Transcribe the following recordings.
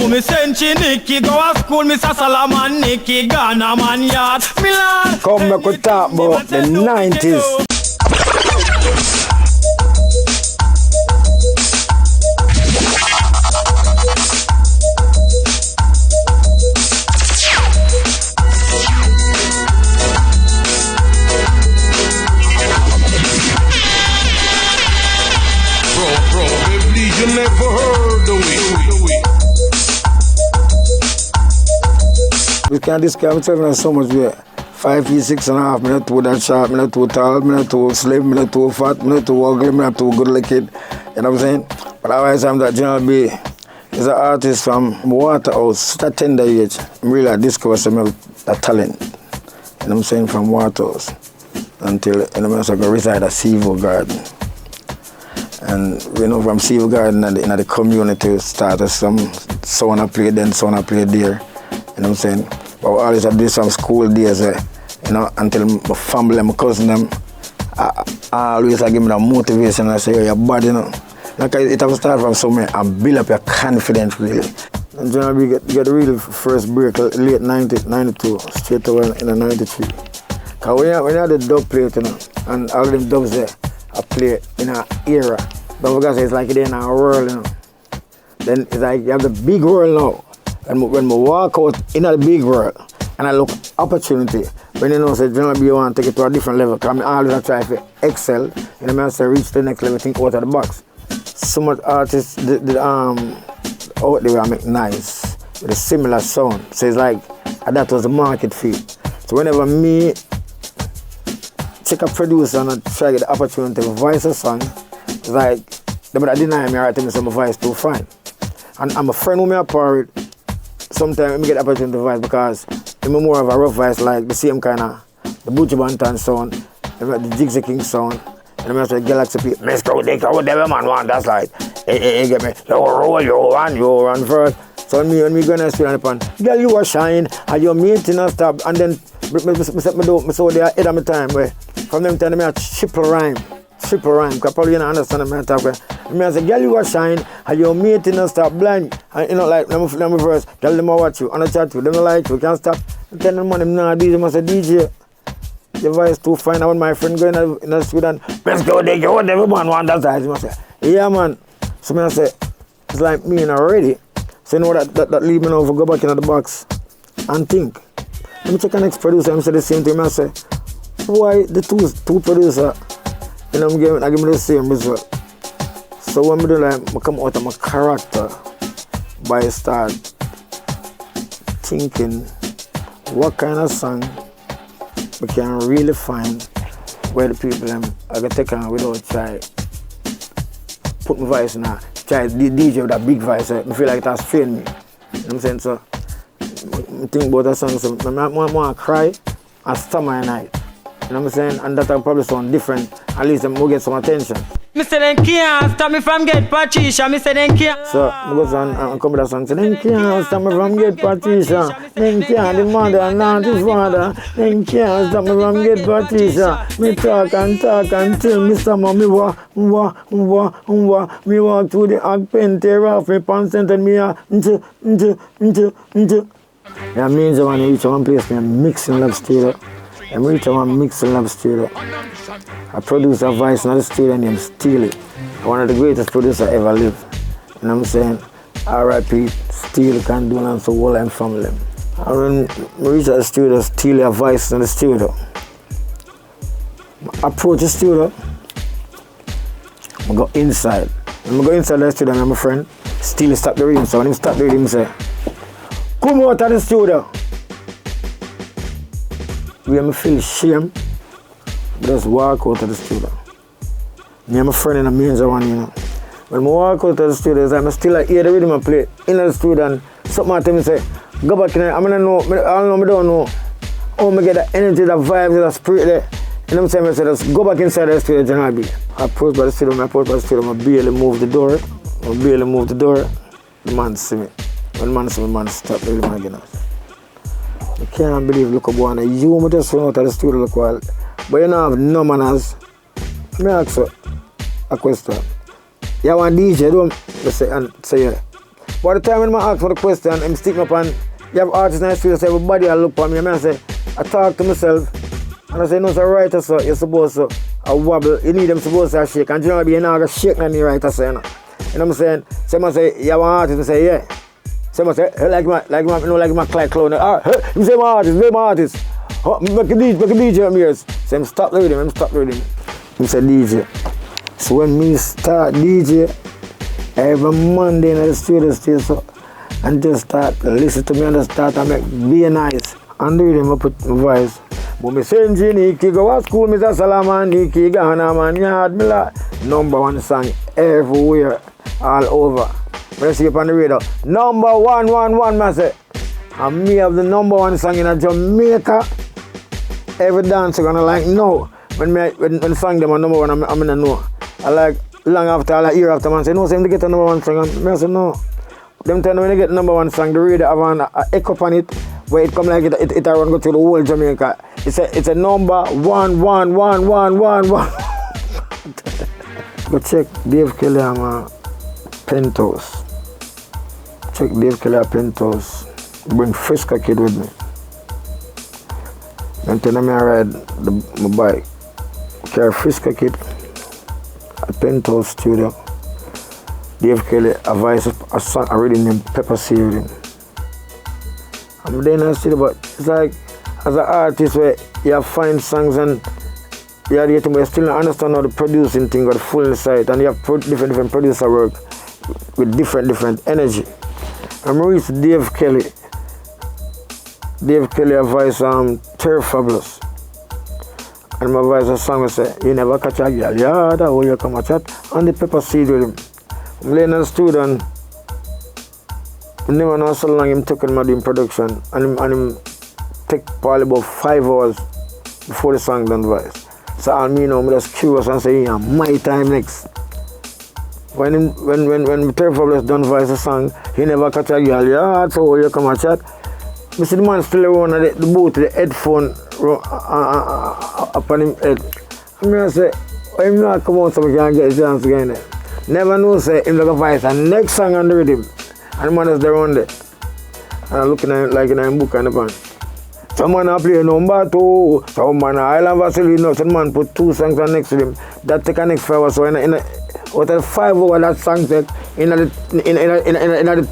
Me Senchi Nicky go to school, Mr. Salaman Nicky Ghana man yard. Milan. Come back with talk about the 90s. You never heard the way. We can't describe myself in so much way. 5 feet 6.5, I'm not too that sharp, I'm not too tall, I'm not too slim, I'm not too fat, I'm not too ugly, I'm not too good looking. You know what I'm saying? But otherwise I'm that General B is an artist from Waterhouse, such a tender age. I'm really discovered some of that talent. You know what I'm saying? From Waterhouse until you know I go reside at Seaville Garden. And you know, from Seaville Garden in the community started some sound I played then, sound I played there. You know what I'm saying? But we always do some school days, you know, until my family, my cousin them, I always give me that motivation. I say, yo, you're bad, you know. Like it have to start from somewhere and build up your confidence, really. And you know, we get the real first break, late 90, 92, straight away in the 93. Because when you have the dub plate, you know, and all them dubs there, I play in an era. But because it's like they're in a world, you know. Then it's like you have the big world now. And when I walk out in the big world and I look opportunity, when you know, say, General B, you want to take it to a different level, because I always try to excel, you know, I say reach the next level, think out of the box. So much artists out there make nice, with a similar sound. So it's like, that was the market field. So whenever me check a producer and I try to get the opportunity to voice a song, it's like, they would deny me, right, tell me my voice too fine. And I'm a friend who me apart. Sometimes I get the opportunity to voice because I'm more of a rough voice, like the same kind of the Butch Bantan sound, the Jigsaw King sound, and the Galaxy people. Mr. Dick, whatever man want, that's like, hey, get me, you run first. So when me going to speak on the pan, girl, you are shine, and your meeting and stop, and then I saw the head of my time, where from them time, I triple rhyme, because probably you don't understand me talk. I say, girl, you are shine, and your meeting and stop blind. And you know, like, let me first, girl, them watch you, and I chat to you, them like you, can't stop. And tell them, man, I'm not a DJ, I say, DJ, your voice too fine. And when my friend go in the student, let's go, they go, whatever man want that size. I say, yeah, man. So I say, it's like me and already. So you know that leave me now for go back into the box and think. Let me check the next producer, I say the same thing. I say, why the two producer, you know, I give me the same result. So when I do like, I come out of my character by start thinking what kind of song we can really find where the people I can take on without try put my voice in a try DJ with a big voice. I feel like it has trained me. You know what I'm saying? So I think about a song, so I want to cry and stammer at night. You know what I'm saying? And that will probably sound different. At least I will get some attention. Mr. Then can't stop me from get Patricia. Mr. Then can't. So I go and come with a song. Say, then can't stop me from get Patricia. Then can't the mother and not his father. Then can't stop me from get Patricia. Me talk until Mr. Mommy me walk through the ag pen, tear off me pants and tell me yeah, means when you reach one place, I'm mixing love studio. I'm reaching one mixing love studio. I produce a voice in the studio named Steely. One of the greatest producers ever lived. You know what I'm saying? R.I.P. Steely can do nothing so whole and family. And when I reach the studio, Steely a voice in the studio. I approach the studio. I go inside. When I go inside the studio, I'm my friend. Steely stop the rhythm. So when he stop the rhythm, he say, come out of the studio. We me feel shame. Just walk out of the studio. Me and my friend in a major one, you know. When I walk out of the studio, I'm still hear the rhythm I play in the studio and something I tell me say, go back in there, I don't know. Oh, I get the energy, the vibes, the spirit there. You know what I'm saying? I say, just go back inside the studio, General B. I approach by the studio, I barely move the door. The man see me. When the man see me, man stop the rhythm again. I can't believe, look up one, you just run out of the studio, look wild. But you don't have no manners. Let me ask you a question. You want DJ, don't say yeah. By the time when I ask for the question, I'm sticking up and you have artists in the studio, say everybody I look for me, and I say, I talk to myself, and I say, no, it's a writer, so you're supposed to wobble, you need them supposed to shake, and generally you're not going to shake when you writer, so you know. You know what I'm saying? Someone say, you have an artist, I say, yeah. Someone say, hey, like my Clyde Clown. Hey, you say my artist. Oh, make a DJ, I'm here. So I'm stop the rhythm, He said DJ. So when me start DJ, every Monday in the studio stay so, and just start listen to me and just start and make be nice. And the rhythm I put my voice. But me say Niki go to school, Mr. Salaman, Niki Ghana man yard me like #1 song everywhere, all over. When I see up on the radio, #111, I say, and me have the #1 song in Jamaica. Every dancer gonna like no. When the song them are #1, I'm gonna know. I like long after, I like year after, man say no, same to get a #1 song. And I say no. Them time when they get #1 song, the radio have an echo on it, where it come like it run go through the whole Jamaica. It's a #11111. Go check Dave Kelly and Pentos. Check Dave Kelly and Pentos. Bring Frisco Kid with me. And then I ride my bike. Carry Frisco Kid at Pentos Studio. Dave Kelly advised a song already named Pepper Searing. I'm there in the studio, but it's like as an artist where you find songs and you are getting, but you still don't understand how the producing thing got full inside, and you have different producer work with different energy. I'm reached Dave Kelly. Dave Kelly advised Terry Fabulous. And my advisor song will say, you never catch a girl, yeah, that way you come at chat, and the Pepper Seed with him. I'm laying in the studio and I never know so long him took him doing production, and him take probably about 5 hours before the song done voice. So I mean, I'm just curious and say, yeah, my time next. When Terry Fabulous done voice the song, he never catch a girl, yeah, so you come at chat. I see the man still around the booth, the headphone upon him head. I say, why him not come out so we can get a chance again? Never know, say, him like a voice, and next song on the rhythm. And the man is there on there. And I'm looking at him like in a book and the band. Some man play #2, some man Island Vaseline, some man put 2 songs on next to him. That take a next 5 hours. So out of 5 hours that song take, in the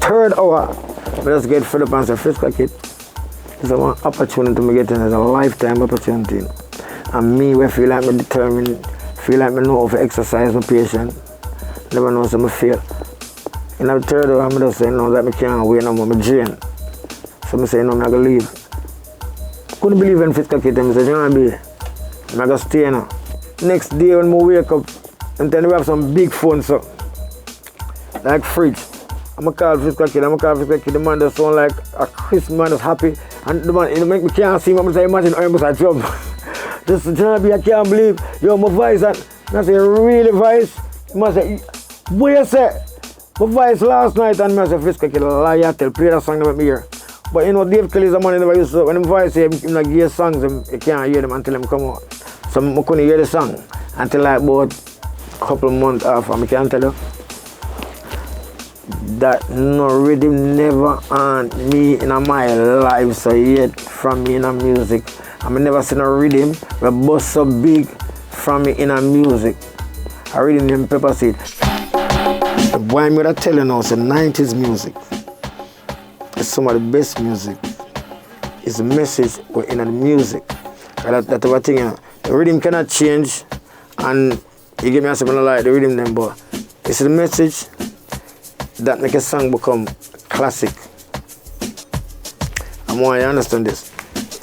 3rd hour, I just get fed up and say, Frisco Kid, it's an opportunity to get in, it's a lifetime opportunity. And me, we feel like I'm determined, feel like I know how to exercise my patience, never know so I fail. In the 3rd hour, I'm just saying, no, that I can't wait no more, I'm drained. So I say, no, I'm not going to leave. Couldn't believe in Frisco Kid, I said, I'm going to stay now. Next day when I wake up, and then we have some big phone, so, like fridge. I'm going to call Frisco Kid, the man just sound like a crisp man that's happy. And the man, it make me can't see him, I'm saying, imagine how I must jump. Just, I can't believe, yo, my voice, and I say, really voice? He must say, what you say? My voice last night, and I say, Frisco Kid, lie, tell, play that song about me here. But you know, Dave Kelly is a man who never used to, when him voice say, him not give songs, you can't hear them until them come out. So I couldn't hear the song until like about a couple of months after, I can't tell you. That no rhythm never on me in my life so yet from me in a music. I never seen a rhythm that bust so big from me in a music. A rhythm named Pepper Seed. Why I'm gonna tell you now, it's the 90s music. It's some of the best music. It's the message in the music. That's what thing, you know. The rhythm cannot change, and you give me something like the rhythm then, but it's the message that make a song become classic. I want you to understand this.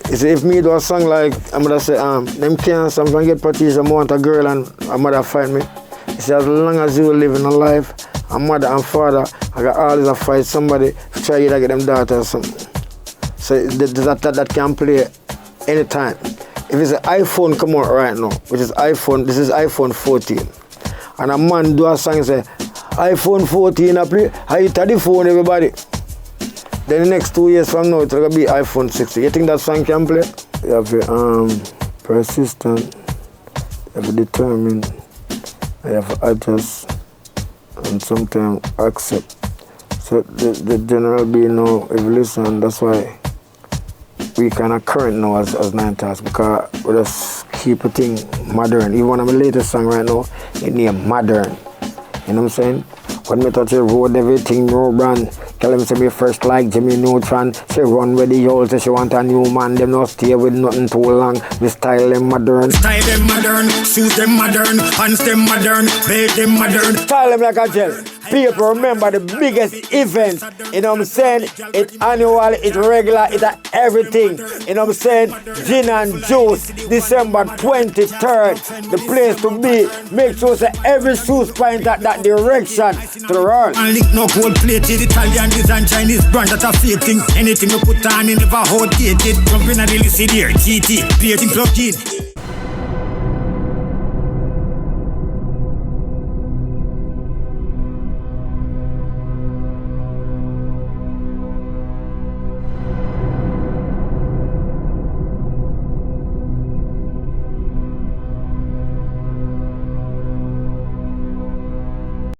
It's if me do a song like, I'm gonna say, them can't, I'm gonna get Patricia, I want a girl and a mother find me. It's as long as you live in a life, a mother and father, I got always to fight somebody to try to get them daughter or something. So that can play anytime. If it's an iPhone come out right now, which is iPhone, this is iPhone 14, and a man do a song and say, iPhone 14 I play, I hit the phone everybody. Then the next 2 years from now it's gonna be iPhone 60. You think that song can play? You have to persistent, you have to determined, you have to adjust, and sometimes accept. So the general being no evolution, that's why we kind of current now as Nine Task, because we just keep a thing modern. Even one of my latest song right now, it name Modern. You know what I'm saying? When me touch the road, everything no brand. Tell them to be first like Jimmy Neutron. She run with the old, so she want a new man. Them not stay with nothing too long. We style them modern. Style them modern, shoes them modern, hands them modern, belt them modern. Style them like a gel. People remember the biggest event. You know what I'm saying? It's annual, it's regular, it's everything. You know what I'm saying? Gin and Juice, December 23rd. The place to be. Make sure that every shoes point at that direction to the world. And lick no gold plated, Italian design, Chinese brand that a fake thing. Anything you put on, you never outdated. Jumping at the list here, GT, painting plug in.